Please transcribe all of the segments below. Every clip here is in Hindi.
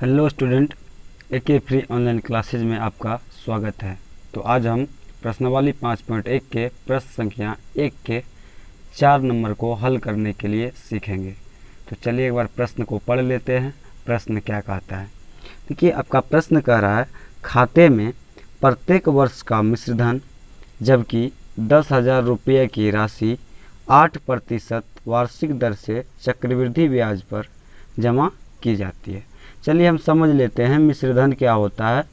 हेलो स्टूडेंट, एके फ्री ऑनलाइन क्लासेज में आपका स्वागत है। तो आज हम प्रश्नावली 5.1 के प्रश्न संख्या 1 के 4 नंबर को हल करने के लिए सीखेंगे। तो चलिए एक बार प्रश्न को पढ़ लेते हैं। प्रश्न क्या कहता है, देखिए आपका प्रश्न कह रहा है खाते में प्रत्येक वर्ष का मिश्रधन जबकि 10,000 रुपये की राशि 8% वार्षिक दर से चक्रवृद्धि ब्याज पर जमा की जाती है। चलिए हम समझ लेते हैं मिश्रधन क्या होता है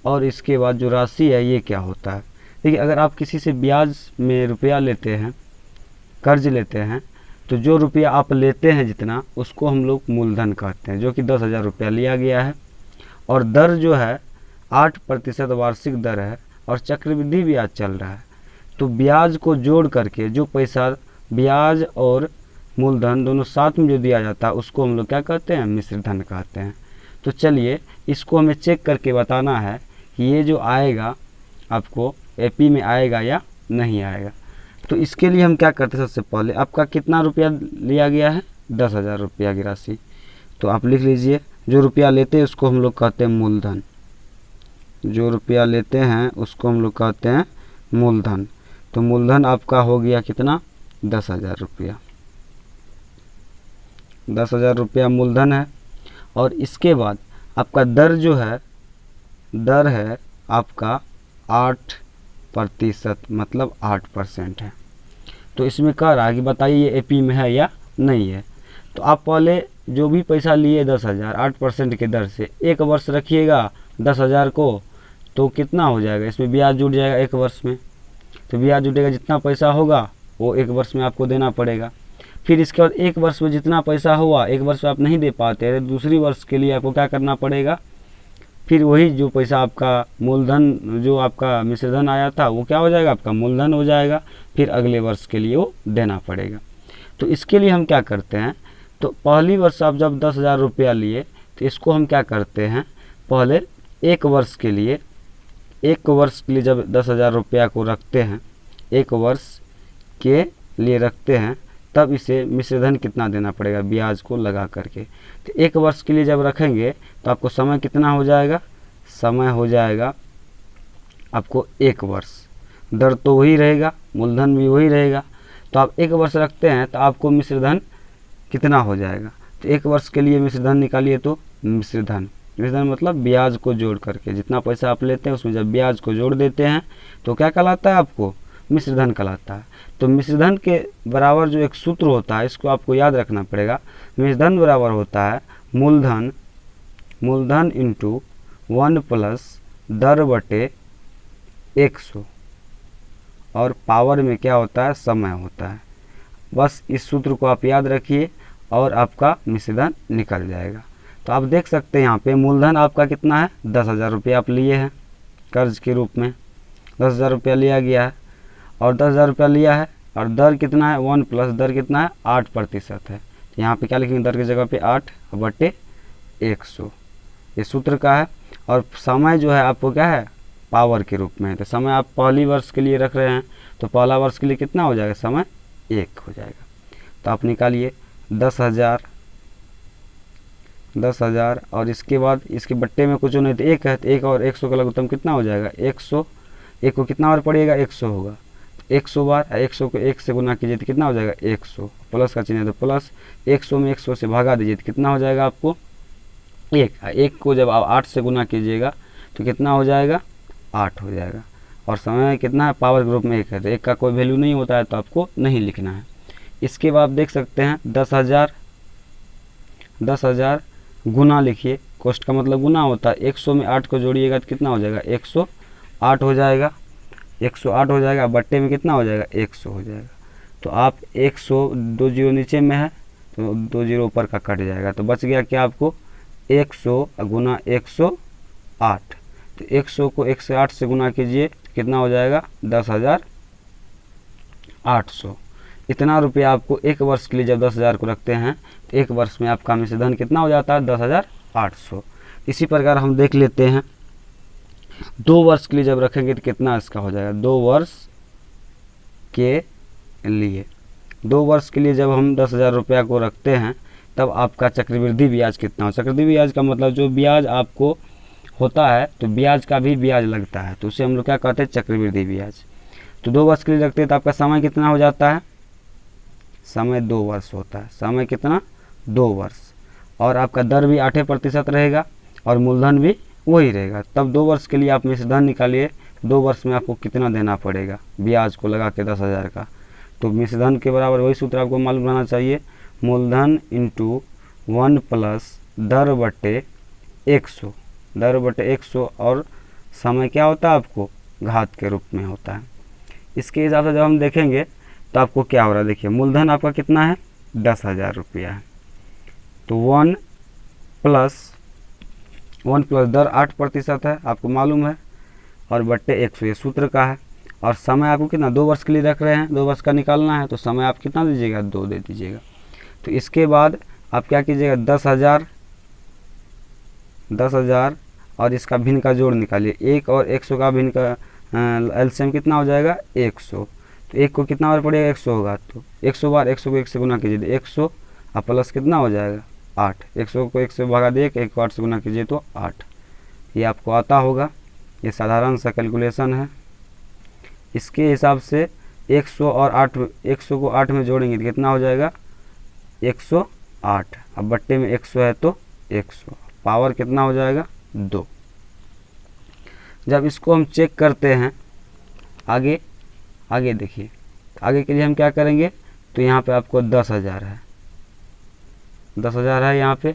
और इसके बाद जो राशि है ये क्या होता है। देखिए अगर आप किसी से ब्याज में रुपया लेते हैं, कर्ज लेते हैं, तो जो रुपया आप लेते हैं जितना उसको हम लोग मूलधन कहते हैं, जो कि 10,000 रुपया लिया गया है। और दर जो है 8% वार्षिक दर है और चक्रवृद्धि ब्याज चल रहा है। तो ब्याज को जोड़ करके जो पैसा ब्याज और मूलधन दोनों साथ में जो दिया जाता है उसको हम लोग क्या कहते हैं, मिश्रधन कहते हैं। तो चलिए इसको हमें चेक करके बताना है कि ये जो आएगा आपको एपी में आएगा या नहीं आएगा। तो इसके लिए हम क्या करते हैं, सबसे पहले आपका कितना रुपया लिया गया है, 10,000 रुपया की राशि। तो आप लिख लीजिए जो रुपया लेते हैं उसको हम लोग कहते हैं मूलधन। जो रुपया लेते हैं उसको हम लोग कहते हैं मूलधन। तो मूलधन आपका हो गया कितना, 10,000 रुपया। 10,000 रुपया मूलधन है। और इसके बाद आपका दर जो है, दर है आपका 8%, मतलब 8% है। तो इसमें कह रहा है कि बताइए ये एपी में है या नहीं है। तो आप पहले जो भी पैसा लिए 10,000 8% के दर से 1 वर्ष रखिएगा 10,000 को, तो कितना हो जाएगा, इसमें ब्याज जुड़ जाएगा 1 वर्ष में। तो ब्याज जुटेगा, जितना पैसा होगा वो 1 वर्ष में आपको देना पड़ेगा। फिर इसके बाद 1 वर्ष में जितना पैसा हुआ 1 वर्ष में आप नहीं दे पाते, दूसरी वर्ष के लिए आपको क्या करना पड़ेगा, फिर वही जो पैसा आपका मूलधन जो आपका मिश्रधन आया था वो क्या हो जाएगा, आपका मूलधन हो जाएगा। फिर अगले वर्ष के लिए वो देना पड़ेगा। तो इसके लिए हम क्या करते हैं, तो पहली वर्ष आप जब 10,000 रुपया लिए तो इसको हम क्या करते हैं, पहले 1 वर्ष के लिए, 1 वर्ष के लिए जब 10,000 रुपया को रखते हैं, 1 वर्ष के लिए रखते हैं, तब इसे मिश्रधन कितना देना पड़ेगा ब्याज को लगा करके। तो 1 वर्ष के लिए जब रखेंगे तो आपको समय कितना हो जाएगा, समय हो जाएगा आपको 1 वर्ष। दर तो वही रहेगा, मूलधन भी वही रहेगा। तो आप 1 वर्ष रखते हैं तो आपको मिश्रधन कितना हो जाएगा। तो 1 वर्ष के लिए मिश्रधन निकालिए, तो मिश्रधन मतलब ब्याज को जोड़ करके, जितना पैसा आप लेते हैं उसमें जब ब्याज को जोड़ देते हैं तो क्या कहलाता है, आपको मिश्रधन कहलाता है। तो मिश्रधन के बराबर जो एक सूत्र होता है इसको आपको याद रखना पड़ेगा। मिश्रधन बराबर होता है मूलधन इंटू 1 प्लस दर बटे 100, और पावर में क्या होता है, समय होता है। बस इस सूत्र को आप याद रखिए और आपका मिश्रधन निकल जाएगा। तो आप देख सकते हैं यहाँ पे मूलधन आपका कितना है, 10,000 रुपया आप लिए हैं कर्ज के रूप में। 10,000 रुपया लिया गया है और 10,000 रुपया लिया है, और दर कितना है, 1 प्लस दर कितना है, 8% है। तो यहाँ पे क्या लिखेंगे, दर की जगह पे 8 बटे 100, ये सूत्र का है। और समय जो है आपको क्या है, पावर के रूप में है। तो समय आप पहली वर्ष के लिए रख रहे हैं तो पहला वर्ष के लिए कितना हो जाएगा, समय 1 हो जाएगा। तो आप निकालिए 10,000 और इसके बाद इसके बट्टे में कुछ नहीं तो 1 है, तो 1 और 100 का लघुत्तम कितना हो जाएगा, 100। 1 को कितना बार पड़ेगा, 100 होगा, 100 बार। 100 को 1 से गुना कीजिए तो कितना हो जाएगा, 100। प्लस का चिन्ह है तो प्लस, 100 में 100 से भागा दीजिए तो कितना हो जाएगा आपको 1। 1 को जब आप 8 से गुना कीजिएगा तो कितना हो जाएगा, 8 हो जाएगा। और समय कितना है, पावर ग्रुप में 1 है, तो 1 का कोई वैल्यू नहीं होता है तो आपको नहीं लिखना है। इसके बाद आप देख सकते हैं 10,000 गुना लिखिए, कोष्ट का मतलब गुना होता है। 100 में 8 को जोड़िएगा तो कितना हो जाएगा, 108 हो जाएगा। 108 हो जाएगा, बट्टे में कितना हो जाएगा, 100 हो जाएगा। तो आप 100, 2 जीरो नीचे में है तो 2 जीरो ऊपर का कट जाएगा, तो बच गया क्या आपको 100 गुना 108। तो 100 को 108 से गुना कीजिए तो कितना हो जाएगा, 10,800। इतना रुपया आपको 1 वर्ष के लिए जब 10,000 को रखते हैं तो 1 वर्ष में आपका मिश्रधन कितना हो जाता है, 10,800। इसी प्रकार हम देख लेते हैं 2 वर्ष के लिए जब रखेंगे तो कितना इसका हो जाएगा, 2 वर्ष के लिए 2 वर्ष के लिए जब हम 10,000 रुपया को रखते हैं तब आपका चक्रवृद्धि ब्याज कितना हो। चक्रवृद्धि ब्याज का मतलब जो ब्याज आपको होता है तो ब्याज का भी ब्याज लगता है, तो उसे हम लोग क्या कहते हैं, चक्रवृद्धि ब्याज। तो 2 वर्ष के लिए रखते हैं तो आपका समय कितना हो जाता है, समय 2 वर्ष होता है। समय कितना, 2 वर्ष। और आपका दर भी 8% रहेगा और मूलधन भी वही रहेगा। तब 2 वर्ष के लिए आप मिश्रधन निकालिए, 2 वर्ष में आपको कितना देना पड़ेगा ब्याज को लगा के 10,000 का। तो मिश्रधन के बराबर वही सूत्र आपको मालूम रहना चाहिए, मूलधन इंटू 1 प्लस दर बटे 100, दर बटे 100। और समय क्या होता है आपको, घात के रूप में होता है। इसके हिसाब से जब हम देखेंगे तो आपको क्या हो रहा है, देखिए मूलधन आपका कितना है, 10,000 रुपया है। तो 1 प्लस दर 8% है, आपको मालूम है, और बट्टे 100 ये सूत्र का है। और समय आपको कितना, 2 वर्ष के लिए रख रहे हैं, 2 वर्ष का निकालना है, तो समय आप कितना दीजिएगा, 2 दे दीजिएगा। तो इसके बाद आप क्या कीजिएगा, 10,000 और इसका भिन्न का जोड़ निकालिए, 1 और 100 का भिन्न का एलसीएम कितना हो जाएगा, 100। तो 1 को कितना बार पड़ेगा, 100 होगा, तो 100 बार 100 को 1 से गुना कीजिए, 100 और प्लस कितना हो जाएगा, 8। 100 को 1 से भागा दिए, 1 को 8 से गुना कीजिए तो 8। ये आपको आता होगा, ये साधारण सा कैलकुलेशन है। इसके हिसाब से 100 और 8, 100 को 8 में जोड़ेंगे तो कितना हो जाएगा, 108। अब बट्टे में 100 है तो 100, पावर कितना हो जाएगा, 2। जब इसको हम चेक करते हैं आगे देखिए, आगे के लिए हम क्या करेंगे, तो यहाँ पे आपको 10,000 है, 10,000 है यहाँ पे।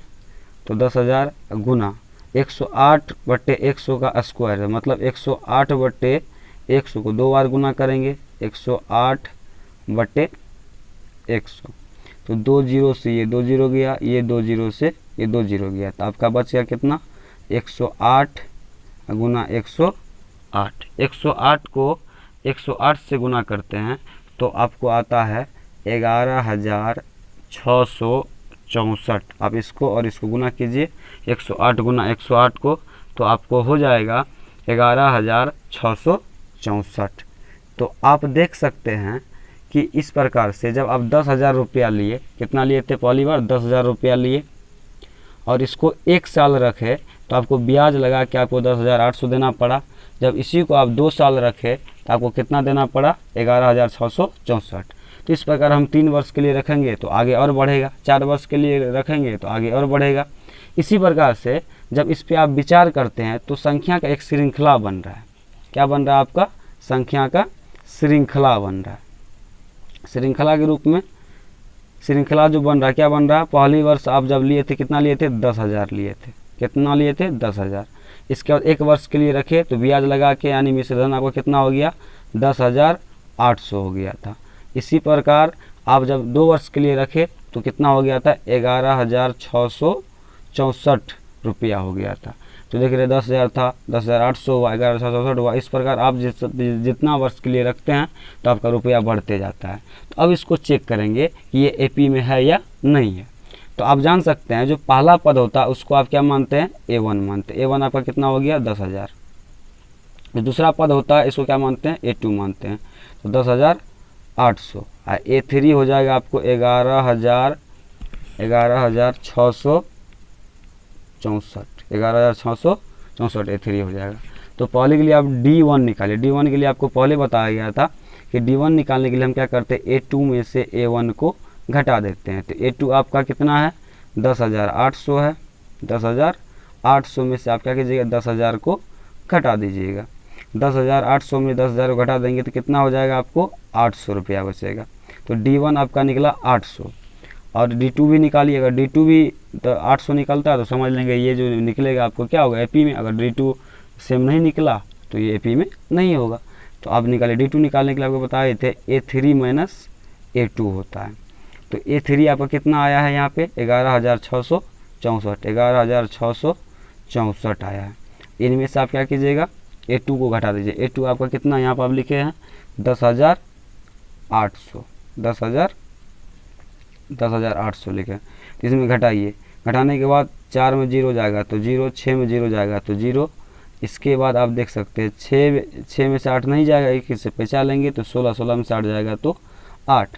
तो 10,000 गुना 108 बट्टे 100 का स्क्वायर है, मतलब 108 बट्टे 100 को 2 बार गुना करेंगे, 108 बट्टे 100। तो 2 जीरो से ये 2 जीरो गया, ये 2 जीरो से ये 2 जीरो गया, तो आपका बच गया कितना, 108 गुना 108। 108 को 108 से गुना करते हैं तो आपको आता है 11,664। आप इसको और इसको गुना कीजिए, 108 गुना 108 को, तो आपको हो जाएगा 11,664। तो आप देख सकते हैं कि इस प्रकार से जब आप 10,000 रुपया लिए, कितना लिए थे, पहली बार 10,000 रुपया लिए, और इसको 1 साल रखे तो आपको ब्याज लगा के आपको 10,800 देना पड़ा। जब इसी को आप 2 साल रखे तो आपको कितना देना पड़ा, 11,664। तो इस प्रकार हम 3 वर्ष के लिए रखेंगे तो आगे और बढ़ेगा, 4 वर्ष के लिए रखेंगे तो आगे और बढ़ेगा। इसी प्रकार से जब इस पे आप विचार करते हैं तो संख्या का एक श्रृंखला बन रहा है। क्या बन रहा है आपका, संख्या का श्रृंखला बन रहा है। श्रृंखला के रूप में श्रृंखला जो बन रहा है, क्या बन रहा है, पहली वर्ष आप जब लिए थे कितना लिए थे, 10,000 लिए थे, कितना लिए थे, 10,000। इसके बाद 1 वर्ष के लिए रखे तो ब्याज लगा के यानी मिश्रधन आपको कितना हो गया, 10,800 हो गया था। इसी प्रकार आप जब 2 वर्ष के लिए रखे तो कितना हो गया था, 11,664 रुपया हो गया था। तो देख रहे 10,000 था, 10,800 हुआ, 11,664 हुआ। इस प्रकार आप जितना वर्ष के लिए रखते हैं तो आपका रुपया बढ़ते जाता है। तो अब इसको चेक करेंगे कि ये एपी में है या नहीं है। तो आप जान सकते हैं जो पहला पद होता है उसको आप क्या मानते हैं, A1 मानते हैं। A1 आपका कितना हो गया, 10,000। जो दूसरा पद होता है इसको क्या मानते हैं, A2 मानते हैं, तो 10,800। A3 हो जाएगा आपको 11,664, 11,664 A3 हो जाएगा। तो पहले के लिए आप D1 निकालिए। D1 के लिए आपको पहले बताया गया था कि D1 निकालने के लिए हम क्या करते हैं, A2 में से A1 को घटा देते हैं। तो A2 आपका कितना है, 10,800 है। 10,800 में से आप क्या कीजिएगा, 10,000 को घटा दीजिएगा। 10,800 में 10,000 को घटा देंगे तो कितना हो जाएगा, आपको 800 रुपया बचेगा। तो D1 आपका निकला 800। और D2 भी निकालिएगा। D2 भी तो 800 निकलता है, तो समझ लेंगे ये जो निकलेगा आपको क्या होगा, AP में। अगर D2 सेम नहीं निकला तो ये AP में नहीं होगा। तो आप निकालिए। D2 निकालने के लिए आपको बताए थे A3 माइनस A2 होता है। तो A3 आपका कितना आया है यहाँ पे, 11,664, 11,664 आया है। इनमें से आप क्या कीजिएगा, A2 को घटा दीजिए। A2 आपका कितना यहाँ पर आप लिखे हैं, 10,800, 10,800 लिखे। इसमें घटाइए, घटाने के बाद 4 में 0 जाएगा तो 0, 6 में 0 जाएगा तो 0। इसके बाद आप देख सकते हैं 6 में से 8 नहीं जाएगा, 1 से पैसा लेंगे तो 16, 16 में से 8 जाएगा तो 8।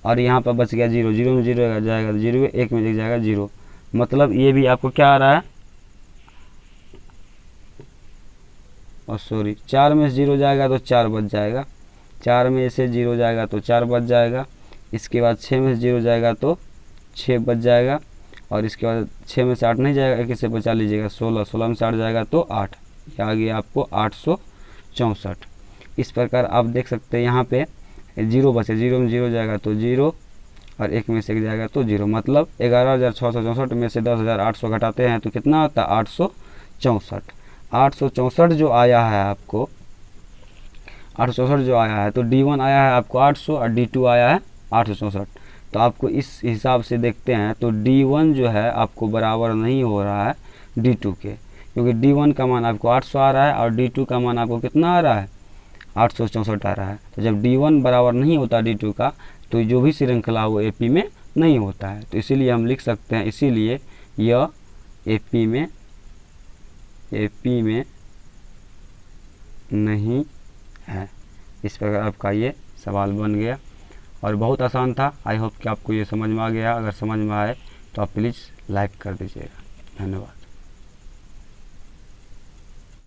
और यहाँ पर बच गया 0, 0 में 0 जाएगा तो 0, 1 में जाएगा 0, मतलब ये भी आपको क्या आ रहा है, और सॉरी 4 में 0 जाएगा तो 4 बच जाएगा, 4 में से 0 जाएगा तो 4 बच जाएगा, इसके बाद 6 में से 0 जाएगा तो 6 बच जाएगा, और इसके बाद 6 में से 8 नहीं जाएगा, एक से बचा लीजिएगा 16, 16 में से 8 जाएगा तो 8, ये आ गया आपको 864। इस प्रकार आप देख सकते हैं यहाँ पे 0 बचे, 0 में 0 जाएगा तो 0, और 1 में से 1 जाएगा तो 0, मतलब 11,664 में से 10,800 घटाते हैं तो कितना आता है 864। 864 जो आया है आपको, 864 जो आया है तो D1 आया है आपको 800 और D2 आया है 864। तो आपको इस हिसाब से देखते हैं तो D1 जो है आपको बराबर नहीं हो रहा है D2 के, क्योंकि D1 का मान आपको 800 आ रहा है और D2 का मान आपको कितना आ रहा है 864 आ रहा है। तो जब D1 बराबर नहीं होता D2 का तो जो भी श्रृंखला वो AP में नहीं होता है, तो इसीलिए हम लिख सकते हैं, इसीलिए यह AP में नहीं है। इस प्रकार आपका ये सवाल बन गया और बहुत आसान था। आई होप कि आपको ये समझ में आ गया। अगर समझ में आए तो आप प्लीज़ लाइक कर दीजिएगा। धन्यवाद।